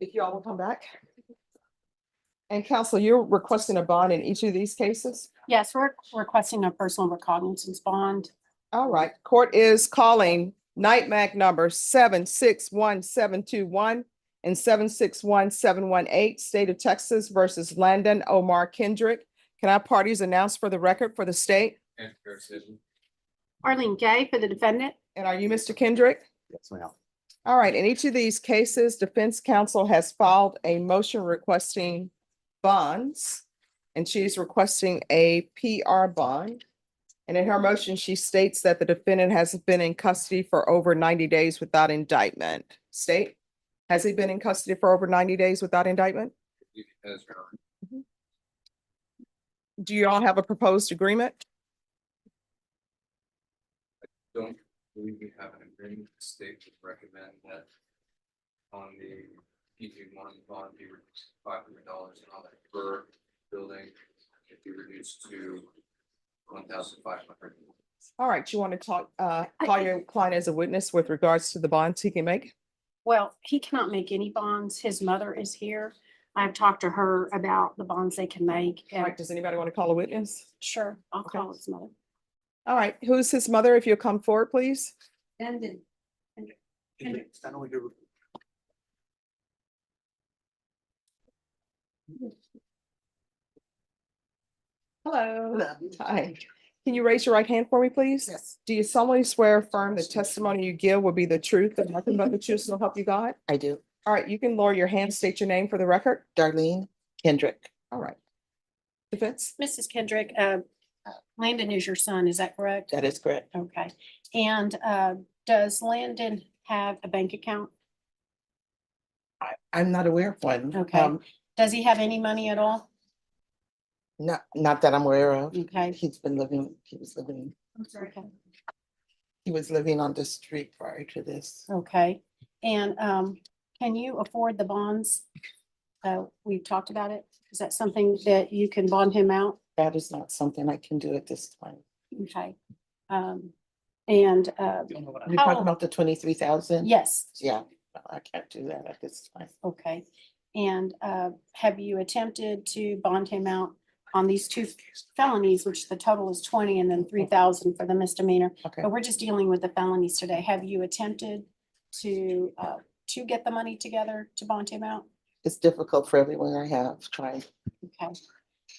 If you all will come back. And counsel, you're requesting a bond in each of these cases? Yes, we're requesting a personal recognizance bond. All right, court is calling NIGHTMAC number 761-721 and 761-718, State of Texas versus Landon Omar Kendrick. Can our parties announce for the record for the state? And fair decision. Arlene Gay for the defendant. And are you Mr. Kendrick? Yes, ma'am. All right, in each of these cases, defense counsel has filed a motion requesting bonds, and she's requesting a PR bond. And in her motion, she states that the defendant has been in custody for over 90 days without indictment. State, has he been in custody for over 90 days without indictment? As Your Honor. Do you all have a proposed agreement? Don't believe we have an agreement. The state would recommend that on the PG1 bond be reduced to $500 and on the per building, it be reduced to $1,500. All right, you want to talk, call your client as a witness with regards to the bonds he can make? Well, he cannot make any bonds. His mother is here. I've talked to her about the bonds they can make. All right, does anybody want to call a witness? Sure, I'll Okay. call his mother. All right, who's his mother? If you'll come forward, please. Landon. Hello. Hi. Can you raise your right hand for me, please? Yes, Do you solemnly swear or affirm the testimony you give will be the truth and nothing but the truth, so help you God? I do. All right, you can lower your hand, state your name for the record. Darlene Kendrick. All right. Defense? Mrs. Kendrick, Landon is your son, is that correct? That is correct. Okay. And does Landon have a bank account? I'm not aware of one. Okay. Does he have any money at all? Not that I'm aware of. Okay. He was living Okay. on the street prior to this. Okay. And can you afford the bonds? We've talked about it. Is that something that you can bond him out? That is not something I can do at this time. Okay. You're How- talking about the 23,000? Yes, Yeah, I can't do that at this time. okay. And have you attempted to bond him out on these two felonies, which the total is 20 and then 3,000 for the misdemeanor? Okay. But we're just dealing with the felonies today. Have you attempted to get the money together to bond him out? It's difficult for everyone I have tried. Okay.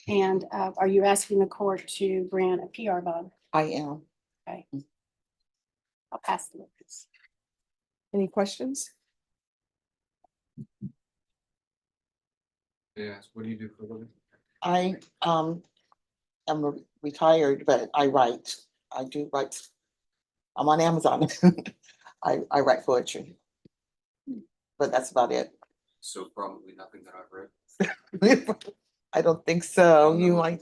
And are you asking the court to grant a PR bond? I am. Okay. I'll pass the witness. Any questions? Yes, what do you do for a living? I am retired, but I write. I do write. I'm on Amazon. I write poetry. But that's about it. So probably nothing that I've read. I don't think so. You might,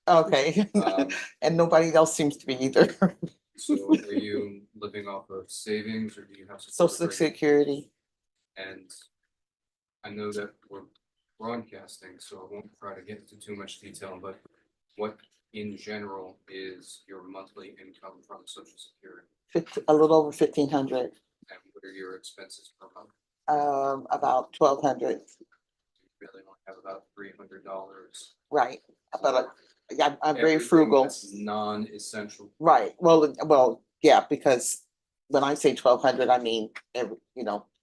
okay. And nobody else seems to be either. So are you living off of savings or do you have? support Social rate? Security. And I know that we're broadcasting, so I won't try to get into too much detail, but what in general is your monthly income from Social Security? A little over 1,500, And what are your expenses per month? about 1,200, You really only have about $300. right? But yeah, I'm very frugal, Non-essential. right? Well, yeah, because when I say 1,200, I mean,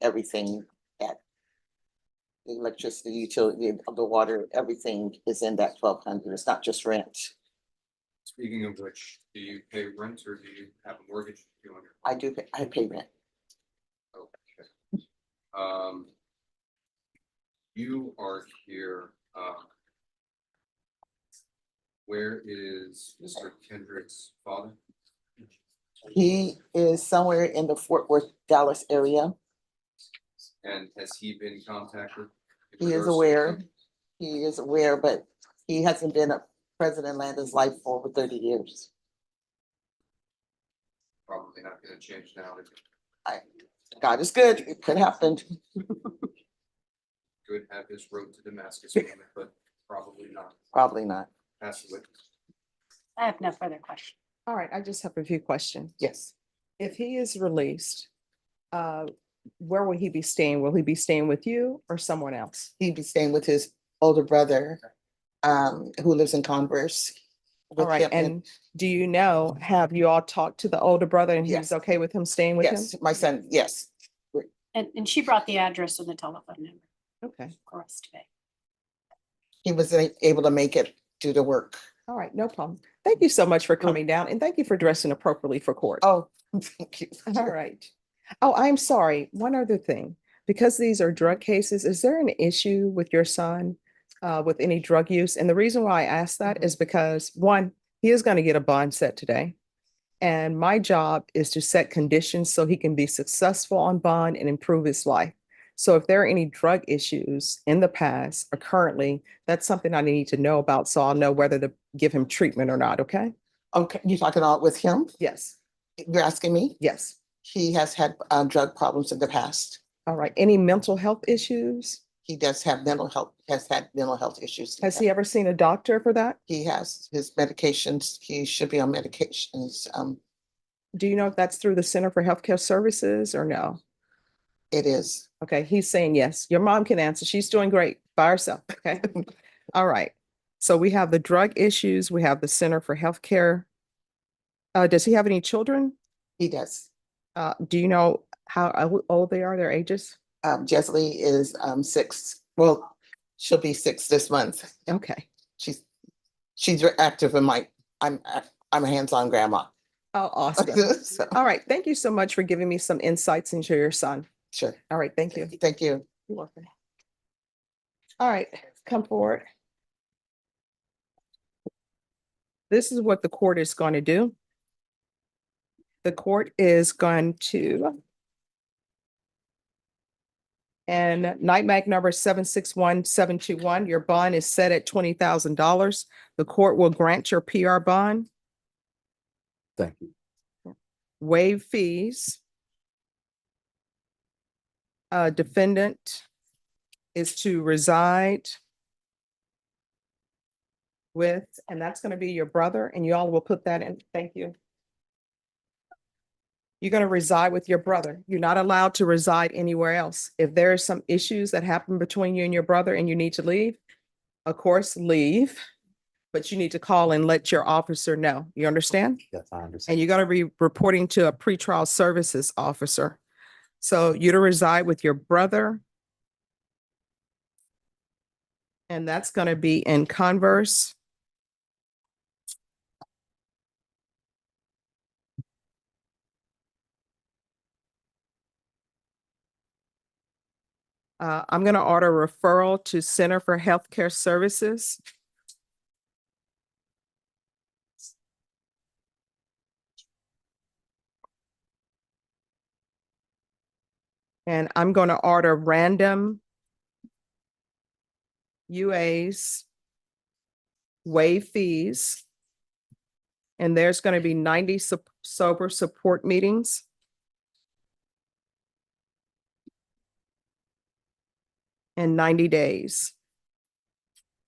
everything that the electricity, utility, the water, everything is in that 1,200. It's not just rent. Speaking of which, do you pay rent or do you have a mortgage? I pay rent. Okay. You are here, where is Mr. Kendrick's father? He is somewhere in the Fort Worth, Dallas area. And has he been contacted? He is aware. He is aware, but he hasn't been a president in Landon's life for over 30 years. Probably not gonna change now. God is good. It could happen. Could have his road to Damascus moment, but probably not. Probably not. Pass the witness. I have no further questions. All right, I just have a few questions. Yes. If he is released, where will he be staying? Will he be staying with you or someone else? He'd be staying with his older brother, who lives in Converse. All with right, him and do you know, have you all talked to the older brother and he's Yes. okay with him staying with him? Yes, my son, yes. And she brought the address and the telephone number Okay, for us today. He was able to make it do the work. all right, no problem. Thank you so much for coming down and thank you for dressing appropriately for court. Oh, thank you. All right. Oh, I'm sorry. One other thing, because these are drug cases, is there an issue with your son with any drug use? And the reason why I ask that is because, one, he is going to get a bond set today. And my job is to set conditions so he can be successful on bond and improve his life. So if there are any drug issues in the past or currently, that's something I need to know about, so I'll know whether to give him treatment or not, okay? Okay, you talking about with him? Yes, You're asking me? yes. He has had drug problems in the past. All right. Any mental health issues? He does have has had mental health issues. Has he ever seen a doctor for that? He has his medications. He should be on medications. Do you know if that's through the Center for Healthcare Services or no? It is. Okay, he's saying yes. Your mom can answer. She's doing great by herself. Okay. All right. So we have the drug issues. We have the Center for Healthcare. Does he have any children? He does. Do you know how old they are, their ages? Jeslie is 6. Well, she'll be 6 this month. Okay. She's active in I'm a hands-on grandma. Oh, awesome. So, All right. Thank you so much for giving me some insights into your son. sure. All right. Thank you. Thank you. You're welcome. All right, come forward. This is what the court is going to do. The court is going to, and NIMAC number 761721, your bond is set at $20,000. The court will grant your PR bond, Thank you. waive fees. Defendant is to reside with, and that's going to be your brother, and you all will put that in. Thank you. You're going to reside with your brother. You're not allowed to reside anywhere else. If there are some issues that happen between you and your brother and you need to leave, of course, leave, but you need to call and let your officer know. You understand? Yes, I And understand. you're going to be reporting to a pretrial services officer. So you're to reside with your brother. And that's going to be in Converse. I'm going to order referral to Center for Healthcare Services. And I'm going to order random UAs, waive fees. And there's going to be 90 sober support meetings. In 90 days.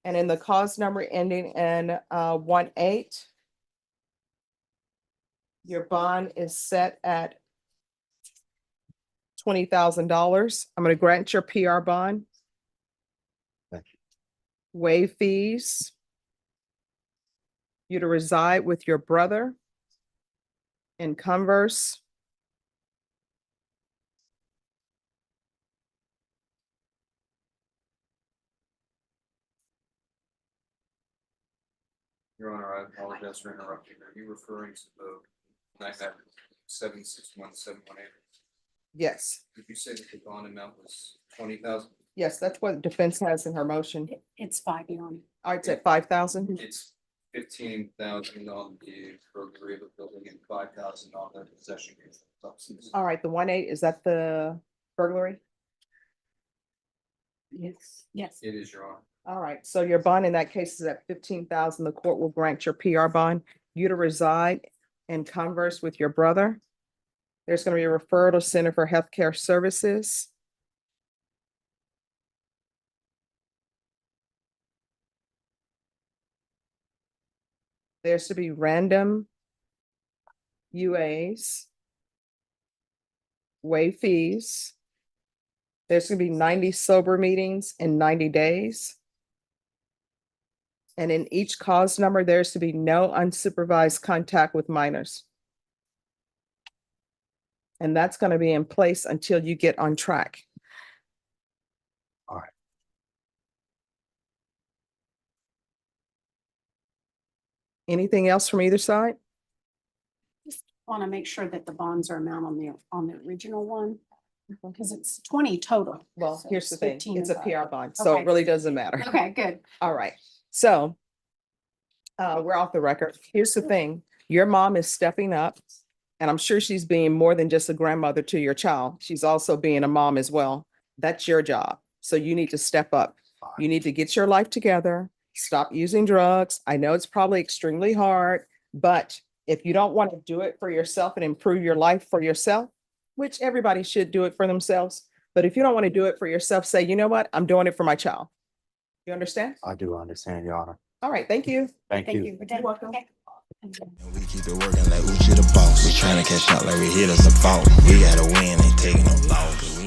And in the cause number ending in 18, your bond is set at $20,000. I'm going to grant your PR bond. Thank you. Waive fees. You to reside with your brother in Converse. Your Honor, I apologize for interrupting. Are you referring to the NIMAC 761718? Yes, Did you say that the bond amount was 20,000? yes, that's what defense has in her motion. It's 5, Your Honor. All right, it's at 5,000. It's 15,000 on the burglary of a building and 5,000 on the possession of substance. All right, the 18, is that the burglary? Yes. Yes. It is, Your Honor. All right, so your bond in that case is at 15,000. The court will grant your PR bond. You to reside in Converse with your brother. There's going to be a referral to Center for Healthcare Services. There's to be random UAs, waive fees. There's gonna be 90 sober meetings in 90 days. And in each cause number, there's to be no unsupervised contact with minors. And that's gonna be in place until you get on track. All right. Anything else from either side? Want to make sure that the bonds are amount on the original one, because it's 20 total. Well, So here's the thing, 15 it's a is PR bond, so Okay. it really doesn't matter. Okay, good. All right, so we're off the record. Here's the thing, your mom is stepping up, and I'm sure she's being more than just a grandmother to your child. She's also being a mom as well. That's your job. So you need to step up. You need to get your life together, stop using drugs. I know it's probably extremely hard, but if you don't want to do it for yourself and improve your life for yourself, which everybody should do it for themselves, but if you don't want to do it for yourself, say, you know what, I'm doing it for my child. You understand? I do understand, Your Honor. All right, thank you. Thank Thank you. you. You're welcome. Okay. And we keep it working like Oouchie the boss. We tryna catch up like we hit us a fault. We gotta win, ain't taking no loss.